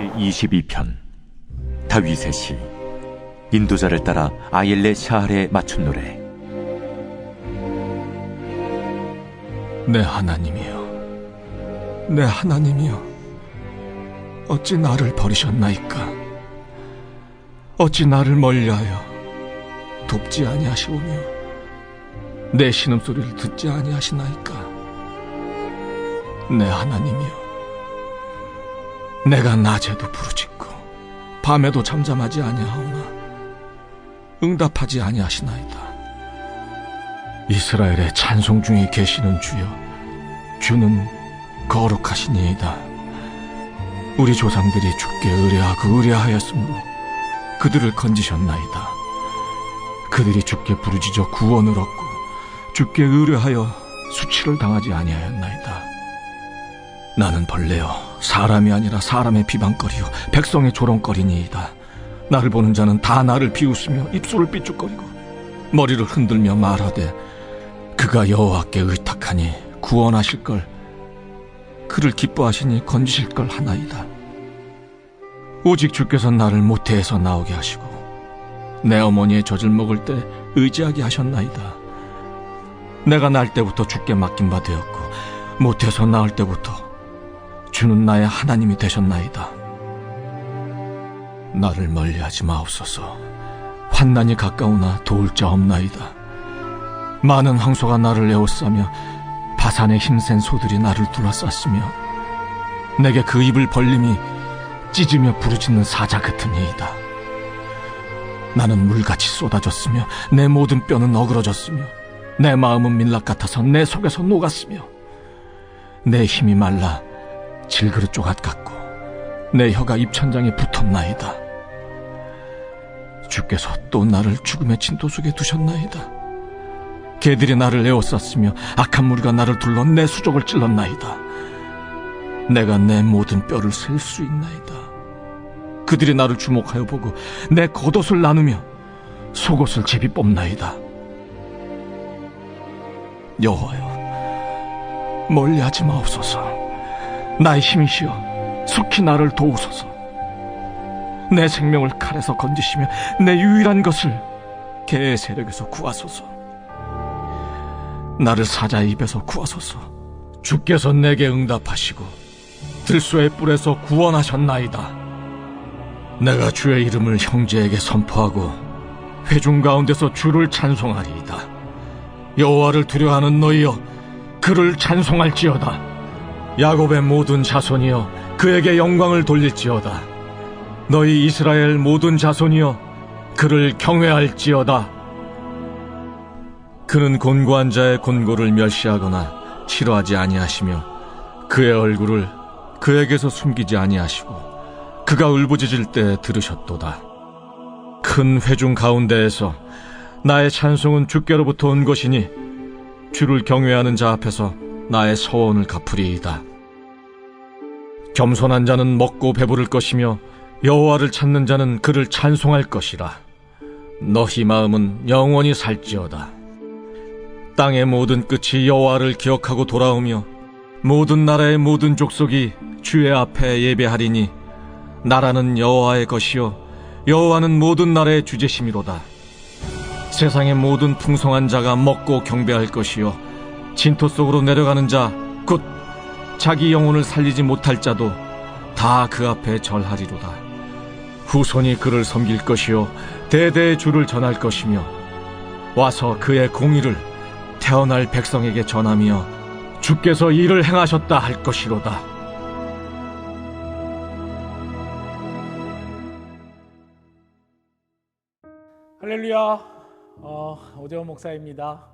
제22편 다윗의 시. 인도자를 따라 아일레 샤할에 맞춘 노래. 내 하나님이여, 내 하나님이여, 어찌 나를 버리셨나이까? 어찌 나를 멀리하여 돕지 아니하시오며 내 신음소리를 듣지 아니하시나이까? 내 하나님이여, 내가 낮에도 부르짖고 밤에도 잠잠하지 아니하오나 응답하지 아니하시나이다. 이스라엘의 찬송 중에 계시는 주여, 주는 거룩하시니이다. 우리 조상들이 주께 의뢰하였으므로 그들을 건지셨나이다. 그들이 주께 부르짖어 구원을 얻고 주께 의뢰하여 수치를 당하지 아니하였나이다. 나는 벌레요 사람이 아니라 사람의 비방거리요 백성의 조롱거리니이다. 나를 보는 자는 다 나를 비웃으며 입술을 삐죽거리고 머리를 흔들며 말하되 그가 여호와께 의탁하니 구원하실 걸, 그를 기뻐하시니 건지실 걸 하나이다. 오직 주께서 나를 모태에서 나오게 하시고 내 어머니의 젖을 먹을 때 의지하게 하셨나이다. 내가 날 때부터 주께 맡긴 바 되었고 모태에서 나올 때부터 주는 나의 하나님이 되셨나이다. 나를 멀리하지 마옵소서. 환난이 가까우나 도울 자 없나이다. 많은 황소가 나를 에워싸며 바산의 힘센 소들이 나를 둘러쌌으며 내게 그 입을 벌림이 찢으며 부르짖는 사자 같으니이다. 나는 물같이 쏟아졌으며 내 모든 뼈는 어그러졌으며 내 마음은 밀랍 같아서 내 속에서 녹았으며 내 힘이 말라 질그릇 조각 같고 내 혀가 입천장에 붙었나이다. 주께서 또 나를 죽음의 진도 속에 두셨나이다. 개들이 나를 에워쌌으며 악한 무리가 나를 둘러 내 수족을 찔렀나이다. 내가 내 모든 뼈를 셀 수 있나이다. 그들이 나를 주목하여 보고 내 겉옷을 나누며 속옷을 제비 뽑나이다. 여호와여, 멀리하지 마옵소서. 나의 힘이시여, 속히 나를 도우소서. 내 생명을 칼에서 건지시며 내 유일한 것을 개의 세력에서 구하소서. 나를 사자의 입에서 구하소서. 주께서 내게 응답하시고 들소의 뿔에서 구원하셨나이다. 내가 주의 이름을 형제에게 선포하고 회중 가운데서 주를 찬송하리이다. 여호와를 두려워하는 너희여, 그를 찬송할지어다. 야곱의 모든 자손이여, 그에게 영광을 돌릴지어다. 너희 이스라엘 모든 자손이여, 그를 경외할지어다. 그는 곤고한 자의 곤고를 멸시하거나 싫어하지 아니하시며 그의 얼굴을 그에게서 숨기지 아니하시고 그가 울부짖을 때 들으셨도다. 큰 회중 가운데에서 나의 찬송은 주께로부터 온 것이니 주를 경외하는 자 앞에서 나의 서원을 갚으리이다. 겸손한 자는 먹고 배부를 것이며 여호와를 찾는 자는 그를 찬송할 것이라. 너희 마음은 영원히 살지어다. 땅의 모든 끝이 여호와를 기억하고 돌아오며 모든 나라의 모든 족속이 주의 앞에 예배하리니 나라는 여호와의 것이요 여호와는 모든 나라의 주제심이로다. 세상의 모든 풍성한 자가 먹고 경배할 것이요 진토 속으로 내려가는 자, 곧 자기 영혼을 살리지 못할 자도 다 그 앞에 절하리로다. 후손이 그를 섬길 것이요 대대의 주를 전할 것이며 와서 그의 공의를 태어날 백성에게 전하며 주께서 이를 행하셨다 할 것이로다. 할렐루야. 오재원 목사입니다.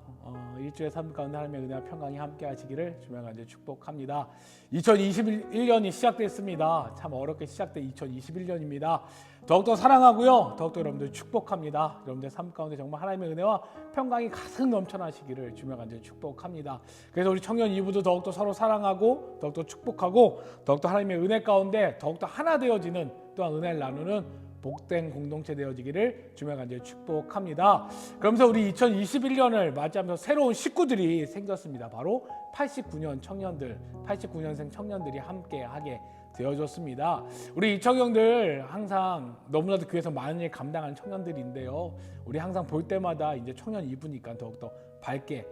일주의 삶 가운데 하나님의 은혜와 평강이 함께 하시기를 주며 간절히 축복합니다. 2021년이 시작됐습니다. 참 어렵게 시작된 2021년입니다. 더욱더 사랑하고요, 더욱더 여러분들 축복합니다. 여러분들 삶 가운데 정말 하나님의 은혜와 평강이 가득 넘쳐나시기를 주며 간절히 축복합니다. 그래서 우리 청년 이부도 더욱더 서로 사랑하고 더욱더 축복하고 더욱더 하나님의 은혜 가운데 더욱더 하나 되어지는, 또한 은혜를 나누는 복된 공동체 되어지기를 주며 간절히 축복합니다. 그러면서 우리 2021년을 맞이하면서 새로운 식구들이 생겼습니다. 바로 89년 청년들, 89년생 청년들이 함께 하게 되어졌습니다. 우리 이청년들 항상 너무나도 교회에서 많은 일 감당하는 청년들인데요. 우리 항상 볼 때마다 이제 청년 2부니까 더욱더 밝게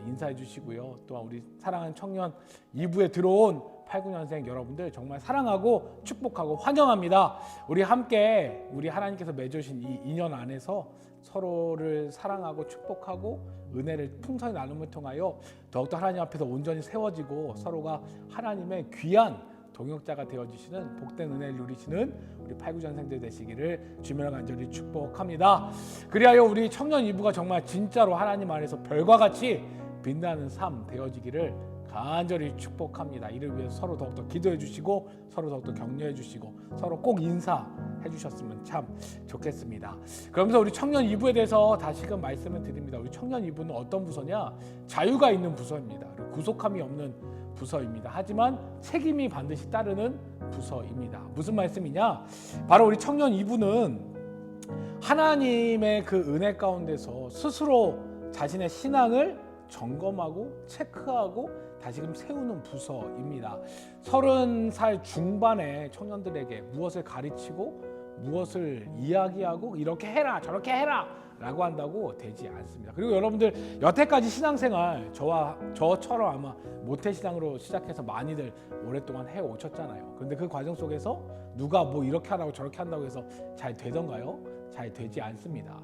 인사해 주시고요. 또한 우리 사랑하는 청년 2부에 들어온 89년생 여러분들 정말 사랑하고 축복하고 환영합니다. 우리 함께 우리 하나님께서 맺으신 이 인연 안에서 서로를 사랑하고 축복하고 은혜를 풍성히 나눔을 통하여 더욱더 하나님 앞에서 온전히 세워지고 서로가 하나님의 귀한 동역자가 되어주시는 복된 은혜를 누리시는 우리 89년생들 되시기를 주님으로 간절히 축복합니다. 그리하여 우리 청년 2부가 정말 진짜로 하나님 안에서 별과 같이 빛나는 삶 되어지기를 간절히 축복합니다. 이를 위해서 서로 더욱더 기도해 주시고 서로 더욱더 격려해 주시고 서로 꼭 인사해 주셨으면 참 좋겠습니다. 그러면서 우리 청년 2부에 대해서 다시금 말씀을 드립니다. 우리 청년 2부는 어떤 부서냐? 자유가 있는 부서입니다. 구속함이 없는 부서입니다. 하지만 책임이 반드시 따르는 부서입니다. 무슨 말씀이냐? 바로 우리 청년 2부는 하나님의 그 은혜 가운데서 스스로 자신의 신앙을 점검하고 체크하고 다시금 세우는 부서입니다. 30살 중반의 청년들에게 무엇을 가르치고 무엇을 이야기하고 이렇게 해라 저렇게 해라 라고 한다고 되지 않습니다. 그리고 여러분들 여태까지 신앙생활 저처럼 아마 모태신앙으로 시작해서 많이들 오랫동안 해오셨잖아요. 그런데 그 과정 속에서 누가 뭐 이렇게 하라고 저렇게 한다고 해서 잘 되던가요? 잘 되지 않습니다.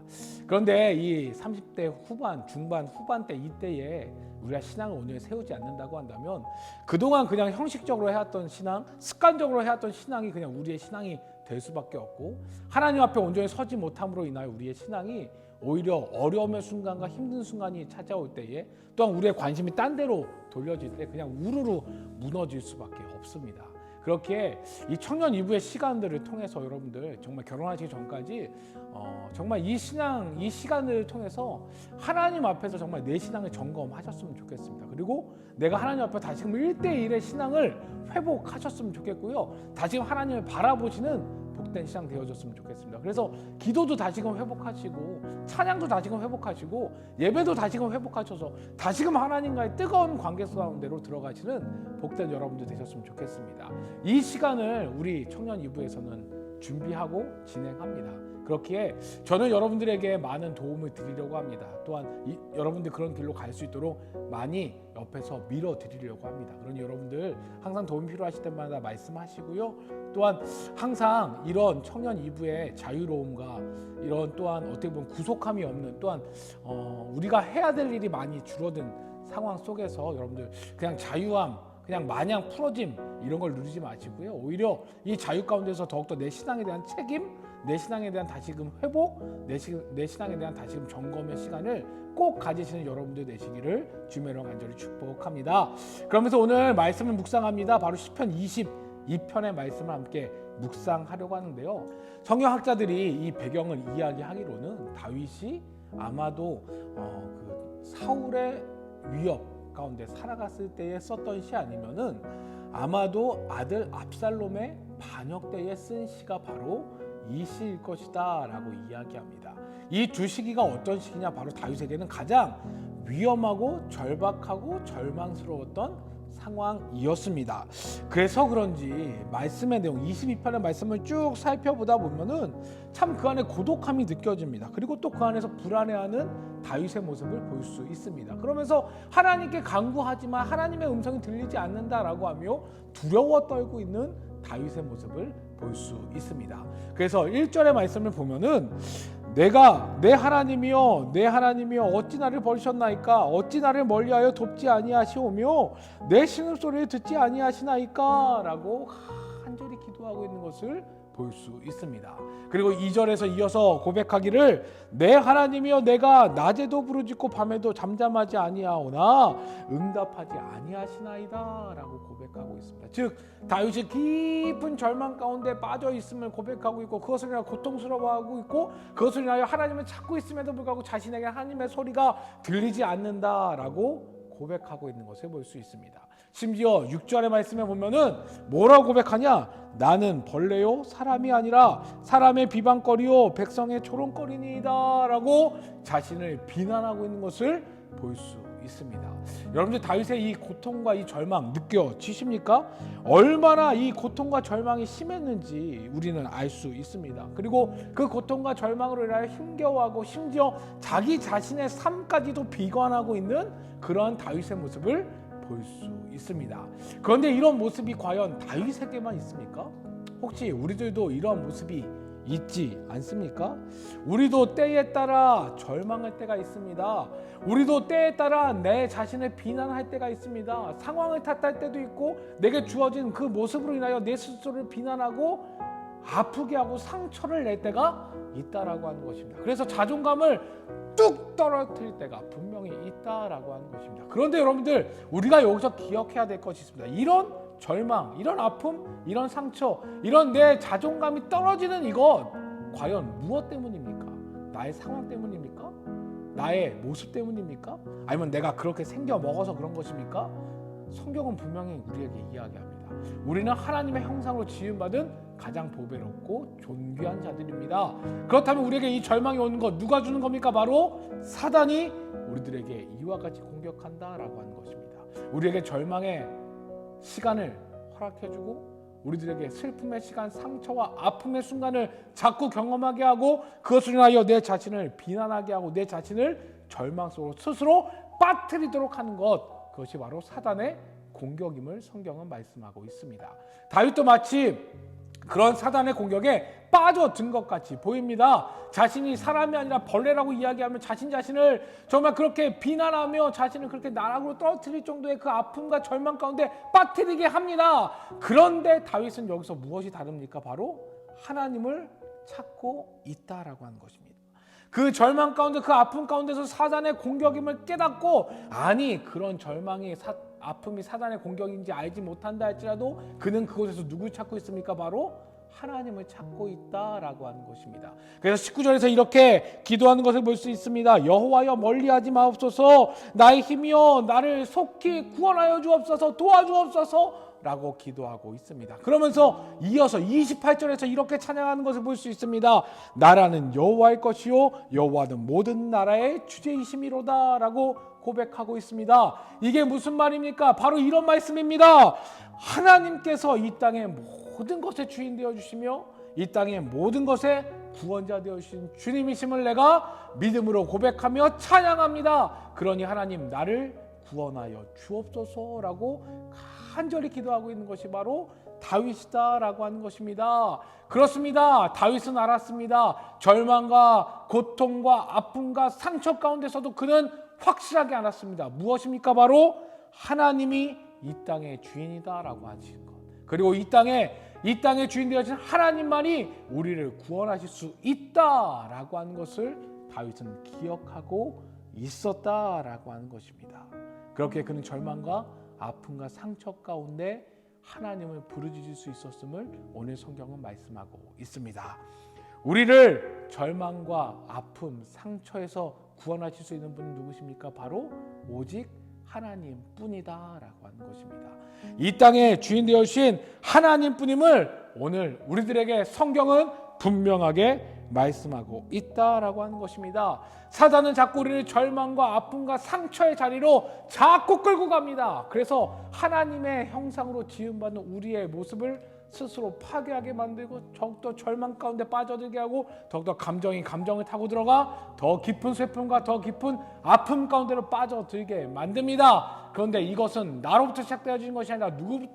그런데 이 30대 후반, 중반, 후반 때 이때에 우리가 신앙을 온전히 세우지 않는다고 한다면 그동안 그냥 형식적으로 해왔던 신앙, 습관적으로 해왔던 신앙이 그냥 우리의 신앙이 될 수밖에 없고 하나님 앞에 온전히 서지 못함으로 인하여 우리의 신앙이 오히려 어려움의 순간과 힘든 순간이 찾아올 때에 또한 우리의 관심이 딴 데로 돌려질 때 그냥 우르르 무너질 수밖에 없습니다. 그렇게 이 청년 2부의 시간들을 통해서 여러분들 정말 결혼하시기 전까지 정말 이 시간을 통해서 하나님 앞에서 정말 내 신앙을 점검하셨으면 좋겠습니다. 그리고 내가 하나님 앞에 다시금 1대1의 신앙을 회복하셨으면 좋겠고요. 다시금 하나님을 바라보시는 복된 신앙 되어졌으면 좋겠습니다. 그래서 기도도 다시금 회복하시고 찬양도 다시금 회복하시고 예배도 다시금 회복하셔서 다시금 하나님과의 뜨거운 관계 가운데로 들어가시는 복된 여러분들 되셨으면 좋겠습니다. 이 시간을 우리 청년 2부에서는 준비하고 진행합니다. 그렇기에 저는 여러분들에게 많은 도움을 드리려고 합니다. 또한 여러분들 그런 길로 갈 수 있도록 많이 옆에서 밀어드리려고 합니다. 그러니 여러분들 항상 도움이 필요하실 때마다 말씀하시고요. 또한 항상 이런 청년 2부의 자유로움과 이런 또한 어떻게 보면 구속함이 없는 또한 우리가 해야 될 일이 많이 줄어든 상황 속에서 여러분들 그냥 자유함 그냥 마냥 풀어짐 이런 걸 누리지 마시고요. 오히려 이 자유 가운데서 더욱더 내 신앙에 대한 책임, 내 신앙에 대한 다시금 회복, 내 신앙에 대한 다시금 점검의 시간을 꼭 가지시는 여러분들 되시기를 주님으로 간절히 축복합니다. 그러면서 오늘 말씀을 묵상합니다. 바로 시편 22편의 말씀을 함께 묵상하려고 하는데요. 성경학자들이 이 배경을 이야기하기로는 다윗이 아마도 그 사울의 위협 가운데 살아갔을 때에 썼던 시 아니면은 아마도 아들 압살롬의 반역 때에 쓴 시가 바로 이 시일 것이다 라고 이야기합니다. 이 두 시기가 어떤 시기냐? 바로 다윗에게는 가장 위험하고 절박하고 절망스러웠던 상황이었습니다. 그래서 그런지 말씀의 내용 22편의 말씀을 쭉 살펴보다 보면은 참 그 안에 고독함이 느껴집니다. 그리고 또 그 안에서 불안해하는 다윗의 모습을 볼 수 있습니다. 그러면서 하나님께 간구하지만 하나님의 음성이 들리지 않는다라고 하며 두려워 떨고 있는 다윗의 모습을 볼 수 있습니다. 그래서 1절의 말씀을 보면은 내가 내 하나님이여 내 하나님이여 어찌 나를 버리셨나이까 어찌 나를 멀리하여 돕지 아니하시오며 내 신음소리를 듣지 아니하시나이까 라고 간절히 기도하고 있는 것을 볼 수 있습니다. 그리고 2절에서 이어서 고백하기를 내 하나님이여 내가 낮에도 부르짖고 밤에도 잠잠하지 아니하오나 응답하지 아니하시나이다 라고 고백하고 있습니다. 즉 다윗이 깊은 절망 가운데 빠져 있음을 고백하고 있고 그것을 인하여 고통스러워하고 있고 그것을 인하여 하나님을 찾고 있음에도 불구하고 자신에게 하나님의 소리가 들리지 않는다라고 고백하고 있는 것을 볼 수 있습니다. 심지어 6절의 말씀에 보면은 뭐라고 고백하냐? 나는 벌레요 사람이 아니라 사람의 비방거리요 백성의 조롱거리니이다 라고 자신을 비난하고 있는 것을 볼 수 있습니다. 여러분들 다윗의 이 고통과 이 절망 느껴지십니까? 얼마나 이 고통과 절망이 심했는지 우리는 알 수 있습니다. 그리고 그 고통과 절망으로 인하여 힘겨워하고 심지어 자기 자신의 삶까지도 비관하고 있는 그러한 다윗의 모습을 볼 수 있습니다. 그런데 이런 모습이 과연 다윗에게만 있습니까? 혹시 우리들도 이런 모습이 있지 않습니까? 우리도 때에 따라 절망할 때가 있습니다. 우리도 때에 따라 내 자신을 비난할 때가 있습니다. 상황을 탓할 때도 있고 내게 주어진 그 모습으로 인하여 내 스스로를 비난하고 아프게 하고 상처를 낼 때가 있다라고 하는 것입니다. 그래서 자존감을 뚝 떨어뜨릴 때가 분명히 있다라고 하는 것입니다. 그런데 여러분들 우리가 여기서 기억해야 될 것이 있습니다. 이런 절망, 이런 아픔, 이런 상처, 이런 내 자존감이 떨어지는 이것 과연 무엇 때문입니까? 나의 상황 때문입니까? 나의 모습 때문입니까? 아니면 내가 그렇게 생겨 먹어서 그런 것입니까? 성경은 분명히 우리에게 이야기합니다. 우리는 하나님의 형상으로 지음받은 가장 보배롭고 존귀한 자들입니다. 그렇다면 우리에게 이 절망이 오는 것 누가 주는 겁니까? 바로 사단이 우리들에게 이와 같이 공격한다라고 하는 것입니다. 우리에게 절망의 시간을 허락해주고 우리들에게 슬픔의 시간, 상처와 아픔의 순간을 자꾸 경험하게 하고 그것을 인하여 내 자신을 비난하게 하고 내 자신을 절망 속으로 스스로 빠뜨리도록 하는 것, 그것이 바로 사단의 공격임을 성경은 말씀하고 있습니다. 다윗도 마치 그런 사단의 공격에 빠져든 것 같이 보입니다. 자신이 사람이 아니라 벌레라고 이야기하며 자신을 정말 그렇게 비난하며 자신을 그렇게 나락으로 떨어뜨릴 정도의 그 아픔과 절망 가운데 빠뜨리게 합니다. 그런데 다윗은 여기서 무엇이 다릅니까? 바로 하나님을 찾고 있다라고 하는 것입니다. 그 절망 가운데 그 아픔 가운데서 사단의 공격임을 깨닫고 아니 그런 절망이 아픔이 사단의 공격인지 알지 못한다 할지라도 그는 그곳에서 누굴 찾고 있습니까? 바로 하나님을 찾고 있다라고 하는 것입니다. 그래서 19절에서 이렇게 기도하는 것을 볼 수 있습니다. 여호와여 멀리하지 마옵소서, 나의 힘이여 나를 속히 구원하여 주옵소서, 도와주옵소서 라고 기도하고 있습니다. 그러면서 이어서 28절에서 이렇게 찬양하는 것을 볼 수 있습니다. 나라는 여호와의 것이요 여호와는 모든 나라의 주제이심이로다 라고 고백하고 있습니다. 이게 무슨 말입니까? 바로 이런 말씀입니다. 하나님께서 이 땅의 모든 것의 주인 되어주시며 이 땅의 모든 것의 구원자 되어주신 주님이심을 내가 믿음으로 고백하며 찬양합니다. 그러니 하나님 나를 구원하여 주옵소서라고 간절히 기도하고 있는 것이 바로 다윗이다라고 하는 것입니다. 그렇습니다. 다윗은 알았습니다. 절망과 고통과 아픔과 상처 가운데서도 그는 확실하게 알았습니다. 무엇입니까? 바로 하나님이 이 땅의 주인이다라고 하신 것. 그리고 이 땅의 주인 되어진 하나님만이 우리를 구원하실 수 있다라고 하는 것을 다윗은 기억하고 있었다라고 하는 것입니다. 그렇게 그는 절망과 아픔과 상처 가운데 하나님을 부르짖을 수 있었음을 오늘 성경은 말씀하고 있습니다. 우리를 절망과 아픔, 상처에서 구원하실 수 있는 분은 누구십니까? 바로 오직 하나님뿐이다라고 하는 것입니다. 이 땅의 주인 되어주신 하나님뿐임을 오늘 우리들에게 성경은 분명하게 말씀하고 있다라고 하는 것입니다. 사단은 자꾸 우리를 절망과 아픔과 상처의 자리로 자꾸 끌고 갑니다. 그래서 하나님의 형상으로 지음받은 우리의 모습을 스스로 파괴하게 만들고 더욱더 절망 가운데 빠져들게 하고 더욱더 감정을 타고 들어가 더 깊은 슬픔과 더 깊은 아픔 가운데로 빠져들게 만듭니다. 그런데 이것은 나로부터 시작되어지는 것이 아니라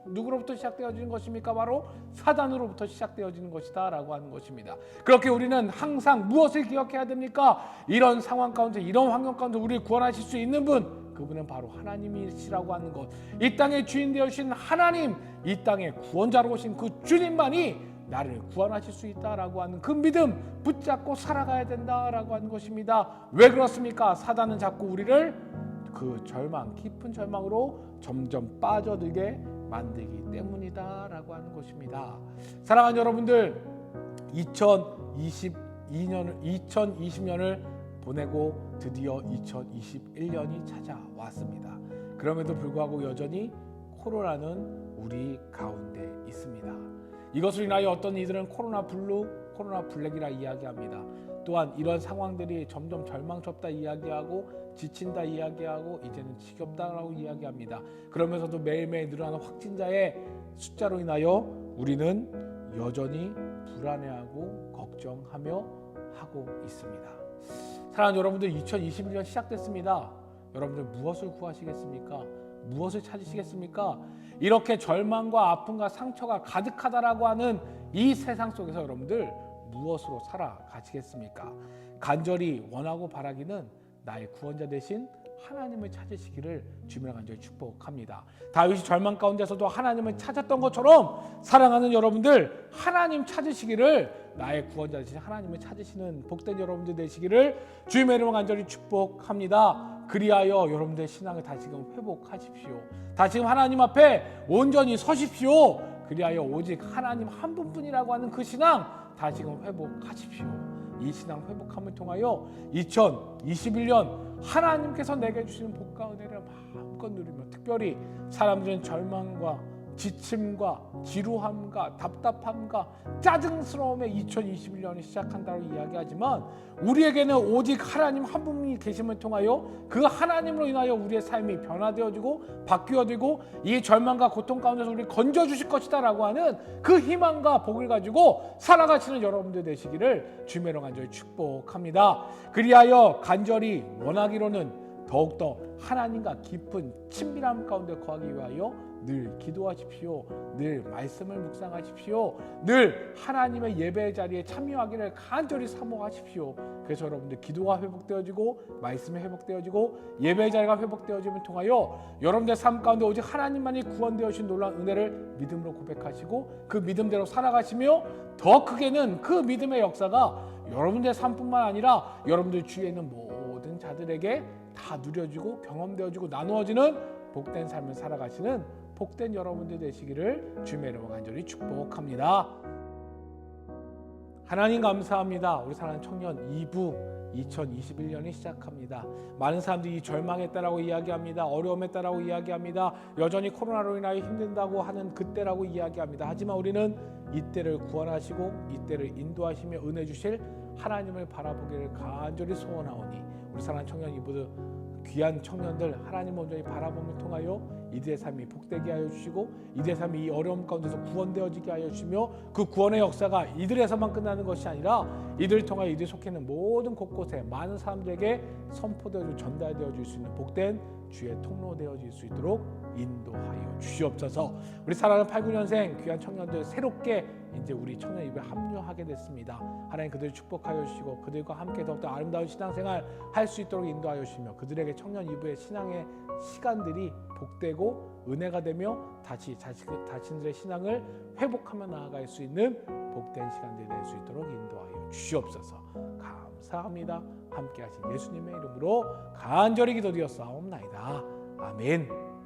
누구로부터 시작되어지는 것입니까? 바로 사단으로부터 시작되어지는 것이다 라고 하는 것입니다. 그렇게 우리는 항상 무엇을 기억해야 됩니까? 이런 상황 가운데 이런 환경 가운데 우리를 구원하실 수 있는 분, 그분은 바로 하나님이시라고 하는 것. 이 땅의 주인 되어주신 하나님, 이 땅의 구원자로 오신 그 주님만이 나를 구원하실 수 있다라고 하는 그 믿음 붙잡고 살아가야 된다라고 하는 것입니다. 왜 그렇습니까? 사단은 자꾸 우리를 그 절망, 깊은 절망으로 점점 빠져들게 만들기 때문이다라고 하는 것입니다. 사랑하는 여러분들, 2020년을 보내고 드디어 2021년이 찾아왔습니다. 그럼에도 불구하고 여전히 코로나는 우리 가운데 있습니다. 이것을 인하여 어떤 이들은 코로나 블루, 코로나 블랙이라 이야기합니다. 또한 이런 상황들이 점점 절망스럽다 이야기하고 지친다 이야기하고 이제는 지겹다라고 이야기합니다. 그러면서도 매일매일 늘어나는 확진자의 숫자로 인하여 우리는 여전히 불안해하고 걱정하며 하고 있습니다. 사랑하는 여러분들, 2021년 시작됐습니다. 여러분들 무엇을 구하시겠습니까? 무엇을 찾으시겠습니까? 이렇게 절망과 아픔과 상처가 가득하다라고 하는 이 세상 속에서 여러분들 무엇으로 살아가시겠습니까? 간절히 원하고 바라기는 나의 구원자 되신 하나님을 찾으시기를 주님을 간절히 축복합니다. 다윗이 절망 가운데서도 하나님을 찾았던 것처럼 사랑하는 여러분들, 하나님 찾으시기를, 나의 구원자 되신 하나님을 찾으시는 복된 여러분들 되시기를 주님의 이름으로 간절히 축복합니다. 그리하여 여러분들의 신앙을 다시금 회복하십시오. 다시금 하나님 앞에 온전히 서십시오. 그리하여 오직 하나님 한 분뿐이라고 하는 그 신앙 다시금 회복하십시오. 이 신앙 회복함을 통하여 2021년 하나님께서 내게 주시는 복과 은혜를 마음껏 누리며, 특별히 사람들은 절망과 지침과 지루함과 답답함과 짜증스러움에 2021년이 시작한다고 이야기하지만 우리에게는 오직 하나님 한 분이 계심을 통하여 그 하나님으로 인하여 우리의 삶이 변화되어지고 바뀌어지고 이 절망과 고통 가운데서 우리를 건져주실 것이다 라고 하는 그 희망과 복을 가지고 살아가시는 여러분들 되시기를 주님의 이름으로 간절히 축복합니다. 그리하여 간절히 원하기로는 더욱더 하나님과 깊은 친밀함 가운데 거하기 위하여 늘 기도하십시오. 늘 말씀을 묵상하십시오. 늘 하나님의 예배 자리에 참여하기를 간절히 사모하십시오. 그래서 여러분들 기도가 회복되어지고 말씀이 회복되어지고 예배 자리가 회복되어짐을 통하여 여러분들의 삶 가운데 오직 하나님만이 구원되어 주신 놀라운 은혜를 믿음으로 고백하시고 그 믿음대로 살아가시며 더 크게는 그 믿음의 역사가 여러분들의 삶뿐만 아니라 여러분들 주위에 있는 모든 자들에게 다 누려지고 경험되어지고 나누어지는 복된 삶을 살아가시는 복된 여러분들 되시기를 주님의 이름으로 간절히 축복합니다. 하나님 감사합니다. 우리 사랑하는 청년 2부 2021년이 시작합니다. 많은 사람들이 절망했다라고 이야기합니다. 어려움했다라고 이야기합니다. 여전히 코로나로 인하여 힘든다고 하는 그때라고 이야기합니다. 하지만 우리는 이때를 구원하시고 이때를 인도하시며 은혜 주실 하나님을 바라보기를 간절히 소원하오니 우리 사랑하는 청년 2부 귀한 청년들 하나님 온전히 바라봄을 통하여 이들의 삶이 복되게 하여 주시고 이들의 삶이 이 어려움 가운데서 구원되어지게 하여 주시며 그 구원의 역사가 이들에서만 끝나는 것이 아니라 이들을 통하여 이들이 속해 있는 모든 곳곳에 많은 사람들에게 선포되어지고 전달되어질 수 있는 복된 주의 통로되어질 수 있도록 인도하여 주시옵소서. 우리 사랑하는 89년생 귀한 청년들 새롭게 이제 우리 청년 이브에 합류하게 됐습니다. 하나님 그들을 축복하여 주시고 그들과 함께 더욱더 아름다운 신앙생활 할 수 있도록 인도하여 주시며 그들에게 청년 이브의 신앙의 시간들이 복되고 은혜가 되며 다시 자신들의 신앙을 회복하며 나아갈 수 있는 복된 시간들이 될 수 있도록 인도하여 주시옵소서. 감사합니다. 함께 하신 예수님의 이름으로 간절히 기도드렸사옵나이다. 아멘.